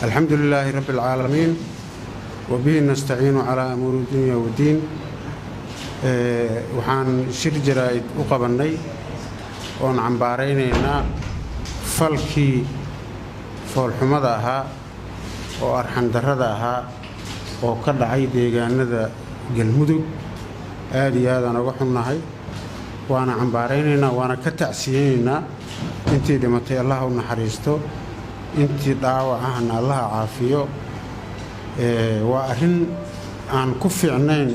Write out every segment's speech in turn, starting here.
الحمد لله رب العالمين وبه نستعين على أمور الدنيا والدين. waxaan shir jaraa'id u qabanay oon cambaaraynaynaa falkii foolxumada ahaa oo arxan darrada ahaa oo ka dhacay deegaanada galmudug. aad iyo aad aan uga xunnahay, waana cambaaraynaynaa, waana ka tacsiyeynaynaa. intii dhimatay allah u naxariisto, intii dhaawac ahna allah caafiyo. waa arrin aan ku fiicnayn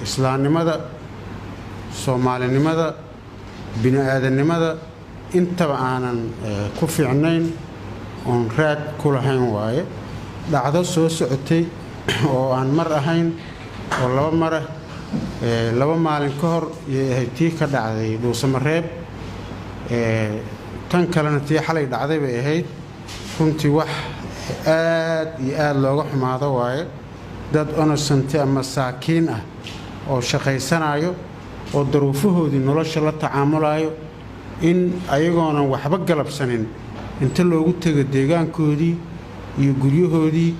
islaamnimada, soomaalinimada, bini'aadanimada intaba aanan ku fiicnayn, oon raad ku lahayn waaye. dhacdo soo socotay oo aan mar ahayn oo laba mar ah, laba maalin ka hor ayay ahayd tii ka dhacday dhuusamareeb. tan kalena tii xalay dhacday bay ahayd. runtii wax aad iyo aad looga xumaado waaye. dad onosanti ama saakiin ah oo shaqaysanayo oo daruufahoodii nolosha la tacaamulayo, in ayagoonan waxba galabsanin inta loogu tego deegaankoodii iyo guryahoodii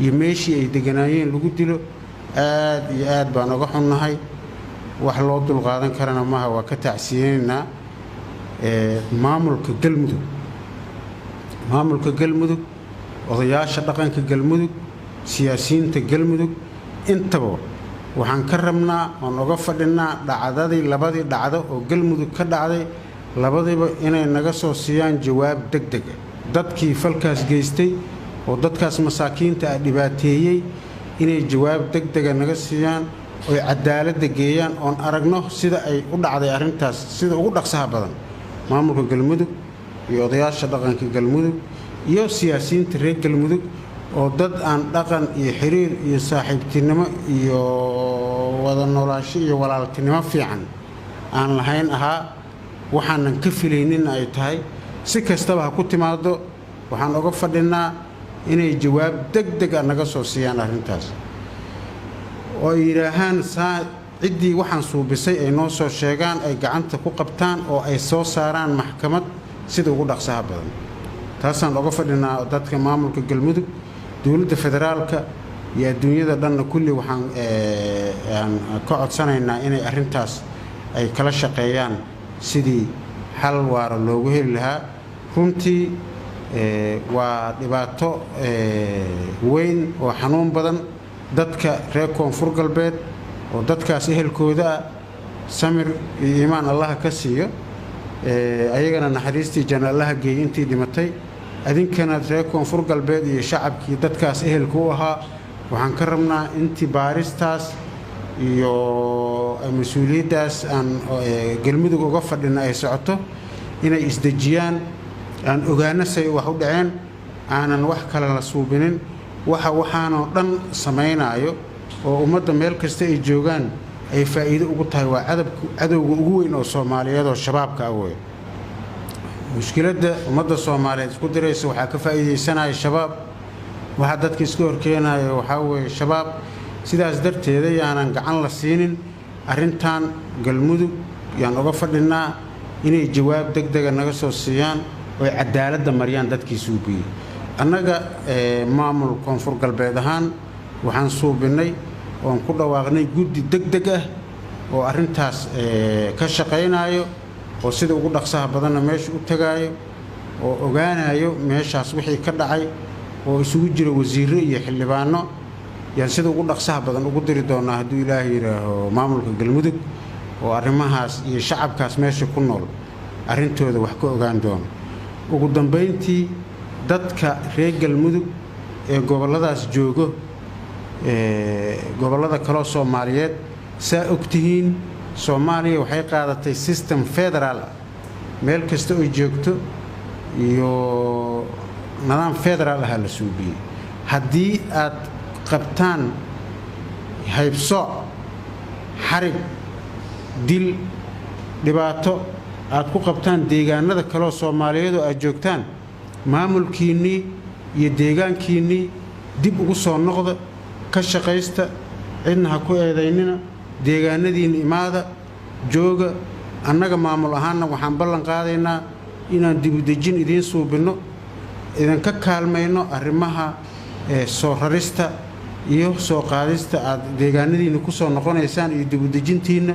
iyo meeshii ay deganaayeen lagu dilo. aad iyo aad baan uga xunnahay, wax loo dulqaadan karana maaha. waa ka tacsiyeynaynaa maamulka galmudug, odayaasha dhaqanka galmudug, siyaasiyiinta galmudug intaba waxaan ka rabnaa oon uga fadhinaa labadii dhacdo oo galmudug ka dhacday, labadiiba inay naga soo siiyaan jawaab degdeg ah. dadkii falkaas geystay oo dadkaas masaakiinta ah dhibaateeyey inay jawaab degdega naga siiyaan, oy cadaaladda geeyaan, oon aragno sida ay u dhacday arrintaas sida ugu dhaqsaha badan. maamulka galmudug iyo odayaasha dhaqanka galmudug iyo siyaasiyiinta reer galmudug oo dad aan dhaqan iyo xiriir iyo saaxiibtinimo iyo wada noolaansho iyo walaaltinimo fiican aan lahayn ahaa, waxaanan ka filaynin ay tahay. si kastaba ha ku timaado, waxaan uga fadhinaa inay jawaab degdeg ah naga soo siiyaan arrintaas, oo ay yidhaahaan ciddii waxaan suubisay ay noo soo sheegaan, ay gacanta ku qabtaan oo ay soo saaraan maxkamad sida ugu dhaqsaha badan. taasaan uga fadhinaa dadka maamulka galmudug, dowladda federaalka iyo adduunyada dhanna kulli waxaan ka codsanaynaa inay arrintaas ay kala shaqeeyaan sidii xal waara loogu heli lahaa. runtii waa dhibaato weyn oo xanuun badan. dadka reer koonfur galbeed oo dadkaas ehelkooda ah, samir iyo iimaan allaha ka siiyo, ayagana naxariistii janno allaha geeyey intii dhimatay. adinkana reer koonfur galbeed iyo shacabkii dadkaas ehelka u ahaa, waxaan ka rabnaa intii baaristaas iyo mas-uuliyaddaas aan galmudug uga fadhina ay socoto, inay isdejiyaan, aan ogaano say wax u dhaceen, aanan wax kale la suubinin. waxaanoo dhan samaynaayo oo ummadda meel kasta ay joogaan ay faa'iido ugu tahay, waa cadowga ugu weyn oo soomaaliyeed oo shabaabka ah wey. mushkiladda ummadda soomaaliyeed isku diraysa waxaa ka faa'iidaysanaya shabaab, waxaa dadka iska horkeenaya waxaa weeye shabaab. sidaas darteeda yaanan gacan la siinin arrintan. galmudug yaan uga fadhinaa inay jawaab degdega naga soo siiyaan oo ay cadaaladda mariyaan dadkii suubiyey. annaga maamul koonfur galbeed ahaan waxaan suubinnay oon ku dhawaaqnay guddi degdeg ah oo arrintaas ka shaqaynayo, oo sida ugu dhaqsaha badanna meesha u tagaayo, oo ogaanayo meeshaas wixii ka dhacay, oo isugu jira wasiirro iyo xildhibaano. yaan sida ugu dhaqsaha badan ugu diri doonaa hadduu ilaahay yidhaaho maamulka galmudug, oo arrimahaas iyo shacabkaas meesha ku nool arrintooda wax ka ogaan doono. ugu dambayntii, dadka reer galmudug ee gobolladaas joogo, gobollada kaloo soomaaliyeed, saa ogtihiin soomaaliya waxay qaadatay system federaal ah. meel kasta oy joogto iyo nidaam federaal ahaa la suubiyey. haddii aad qabtaan haybsooc, xarig, dil, dhibaato aad ku qabtaan deegaanada kaloo soomaaliyeed oo aad joogtaan, maamulkiinnii iyo deegaankiinnii dib ugu soo noqda, ka shaqaysta, cidna ha ku eedaynina, deegaanadiinna imaada, jooga. annaga maamul ahaanna waxaan ballan qaadaynaa inaan dibudejin idiin suubinno, idinka kaalmayno arrimaha soo rarista iyo soo qaadista aad deegaanadiina ku soo noqonaysaan iyo dib u dejintiina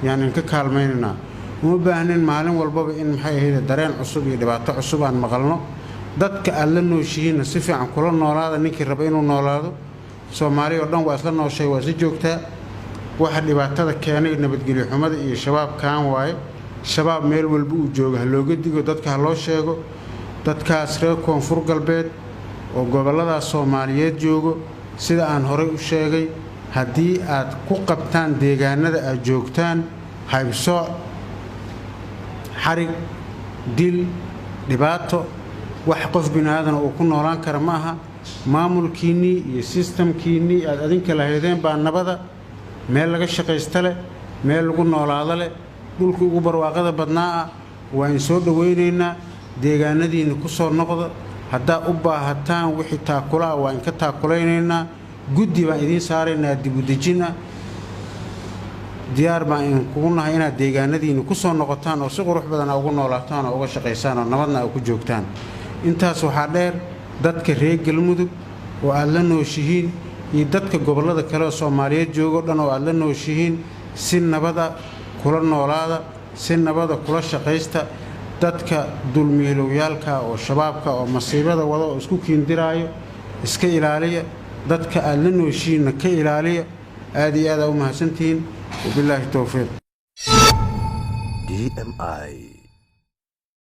yaan ka kaalmaynaa uma baahnin maalin walbaba in maxay ahayd dareen cusub iyo dhibaato cusub aan maqalno dadka aad la nooshihiin si fiican kula noolaada ninkii raba inuu noolaado Soomaaliya oo dhan waa isla nooshay waa si joogtaa waxa dhibaatada keenay nabadgelyo xumada iyo shabaab kaan waaye shabaab meel walba uu joogo looga digo dadka loo sheego dadkaas reer koonfur galbeed oo gobolada Soomaaliyeed joogo sida aan hore u sheegay haddii aad ku qabtaan deegaanada aad joogtaan haybsoo xarig dil dhibaato wax qof binaadan oo ku noolaan kara ma aha maamulkiini iyo systemkiini aad adinka lahaydeen baa nabada meel laga shaqaysto leh meel lagu noolaado leh dhulka ugu barwaaqada badnaa waa in soo dhaweynaynaa deegaanadiina ku soo noqdo haddaa u baahataan wixii taakula waa in ka taakulaynayna guddi baan idin saaraynaa dib u dejin diyaar baan in kugu nahay inaad deegaanadiina ku soo noqotaan oo si qurux badan ugu noolaataan oo uga shaqaysaan oo nabadna ku joogtaan intaas waxaa dheer dadka reer Galmudug oo aad la nooshihiin iyo dadka gobolada kale oo Soomaaliyeed joogo dhan oo aad la nooshihiin si nabada kula noolaada si nabada kula shaqaysta dadka dulmiilowyaalka oo shabaabka oo masiibada wada oo isku kiindiraayo iska ilaaliya dadka aad la nooshihiin ka ilaaliya aad iyo aad u mahadsantiin وبالله التوفيق. DMI